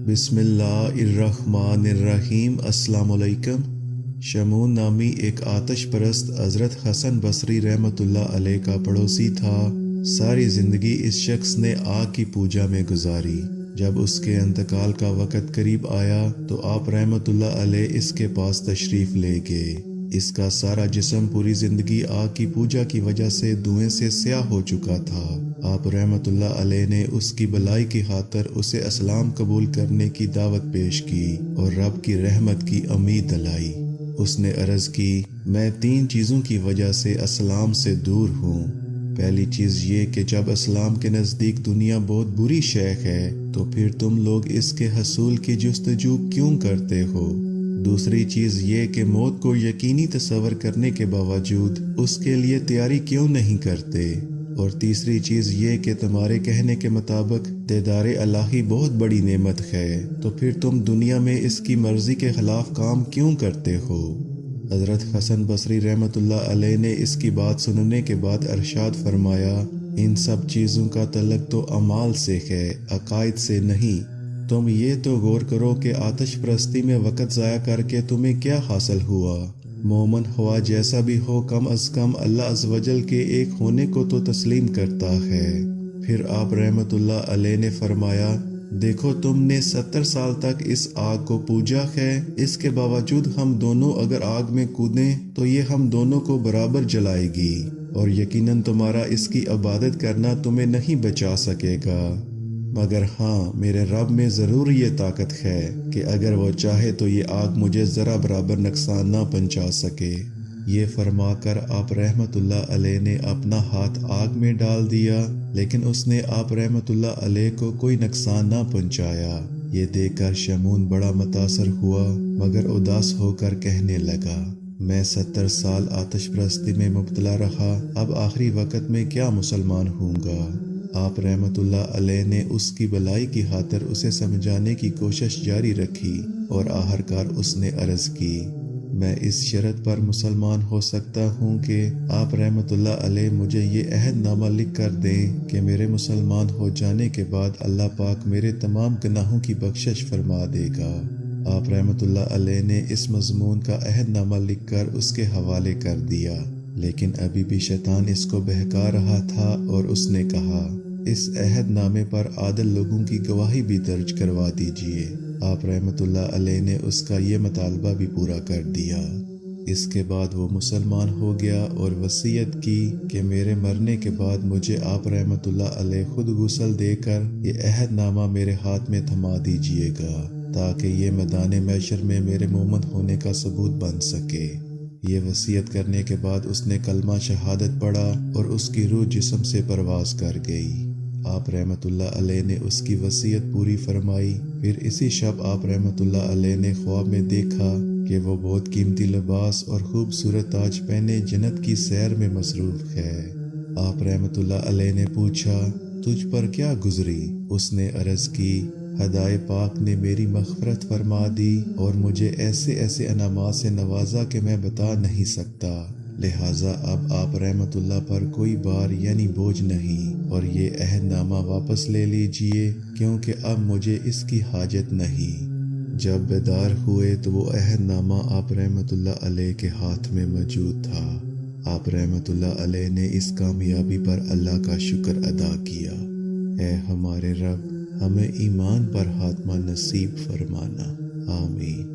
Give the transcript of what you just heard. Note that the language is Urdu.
بسم اللہ الرحمن الرحیم۔ السلام علیکم۔ شمون نامی ایک آتش پرست حضرت حسن بصری رحمۃ اللہ علیہ کا پڑوسی تھا۔ ساری زندگی اس شخص نے آگ کی پوجا میں گزاری۔ جب اس کے انتقال کا وقت قریب آیا تو آپ رحمۃ اللہ علیہ اس کے پاس تشریف لے گئے۔ اس کا سارا جسم پوری زندگی آگ کی پوجا کی وجہ سے دھوئیں سے سیاہ ہو چکا تھا۔ آپ رحمۃ اللہ علیہ نے اس کی بھلائی کی خاطر اسے اسلام قبول کرنے کی دعوت پیش کی اور رب کی رحمت کی امید دلائی۔ اس نے عرض کی، میں 3 چیزوں کی وجہ سے اسلام سے دور ہوں۔ پہلی چیز یہ کہ جب اسلام کے نزدیک دنیا بہت بری شے ہے تو پھر تم لوگ اس کے حصول کی جستجو کیوں کرتے ہو؟ دوسری چیز یہ کہ موت کو یقینی تصور کرنے کے باوجود اس کے لیے تیاری کیوں نہیں کرتے؟ اور تیسری چیز یہ کہ تمہارے کہنے کے مطابق دیدار الہی بہت بڑی نعمت ہے، تو پھر تم دنیا میں اس کی مرضی کے خلاف کام کیوں کرتے ہو؟ حضرت حسن بصری رحمۃ اللہ علیہ نے اس کی بات سننے کے بعد ارشاد فرمایا، ان سب چیزوں کا تعلق تو اعمال سے ہے، عقائد سے نہیں۔ تم یہ تو غور کرو کہ آتش پرستی میں وقت ضائع کر کے تمہیں کیا حاصل ہوا؟ مومن ہوا جیسا بھی ہو، کم از کم اللہ عز و جل کے ایک ہونے کو تو تسلیم کرتا ہے۔ پھر آپ رحمۃ اللہ علیہ نے فرمایا، دیکھو تم نے 70 سال تک اس آگ کو پوجا ہے، اس کے باوجود ہم دونوں اگر آگ میں کودیں تو یہ ہم دونوں کو برابر جلائے گی، اور یقیناً تمہارا اس کی عبادت کرنا تمہیں نہیں بچا سکے گا، مگر ہاں میرے رب میں ضرور یہ طاقت ہے کہ اگر وہ چاہے تو یہ آگ مجھے ذرا برابر نقصان نہ پہنچا سکے۔ یہ فرما کر آپ رحمۃ اللہ علیہ نے اپنا ہاتھ آگ میں ڈال دیا، لیکن اس نے آپ رحمۃ اللہ علیہ کو کوئی نقصان نہ پہنچایا۔ یہ دیکھ کر شمون بڑا متاثر ہوا، مگر اداس ہو کر کہنے لگا، میں 70 سال آتش پرستی میں مبتلا رہا، اب آخری وقت میں کیا مسلمان ہوں گا؟ آپ رحمۃ اللہ علیہ نے اس کی بھلائی کی خاطر اسے سمجھانے کی کوشش جاری رکھی، اور آخرکار اس نے عرض کی، میں اس شرط پر مسلمان ہو سکتا ہوں کہ آپ رحمۃ اللہ علیہ مجھے یہ عہد نامہ لکھ کر دیں کہ میرے مسلمان ہو جانے کے بعد اللہ پاک میرے تمام گناہوں کی بخشش فرما دے گا۔ آپ رحمۃ اللہ علیہ نے اس مضمون کا عہد نامہ لکھ کر اس کے حوالے کر دیا، لیکن ابھی بھی شیطان اس کو بہکا رہا تھا، اور اس نے کہا، اس عہد نامے پر عادل لوگوں کی گواہی بھی درج کروا دیجیے۔ آپ رحمۃ اللہ علیہ نے اس کا یہ مطالبہ بھی پورا کر دیا۔ اس کے بعد وہ مسلمان ہو گیا اور وصیت کی کہ میرے مرنے کے بعد مجھے آپ رحمۃ اللہ علیہ خود غسل دے کر یہ عہد نامہ میرے ہاتھ میں تھما دیجیے گا، تاکہ یہ میدان محشر میں میرے مومن ہونے کا ثبوت بن سکے۔ یہ وصیت کرنے کے بعد اس نے کلمہ شہادت پڑھا اور اس کی روح جسم سے پرواز کر گئی۔ آپ رحمۃ اللہ علیہ نے اس کی وصیت پوری فرمائی۔ پھر اسی شب آپ رحمۃ اللہ علیہ نے خواب میں دیکھا کہ وہ بہت قیمتی لباس اور خوبصورت تاج پہنے جنت کی سیر میں مصروف ہے۔ آپ رحمۃ اللہ علیہ نے پوچھا، تجھ پر کیا گزری؟ اس نے عرض کی، خدائے پاک نے میری مغفرت فرما دی اور مجھے ایسے ایسے انعامات سے نوازا کہ میں بتا نہیں سکتا، لہٰذا اب آپ رحمۃ اللہ پر کوئی بار یعنی بوجھ نہیں، اور یہ عہد نامہ واپس لے لیجئے، کیونکہ اب مجھے اس کی حاجت نہیں۔ جب بیدار ہوئے تو وہ عہد نامہ آپ رحمۃ اللہ علیہ کے ہاتھ میں موجود تھا۔ آپ رحمۃ اللہ علیہ نے اس کامیابی پر اللہ کا شکر ادا کیا۔ اے ہمارے رب، ہمیں ایمان پر خاتمہ نصیب فرمانا، آمین۔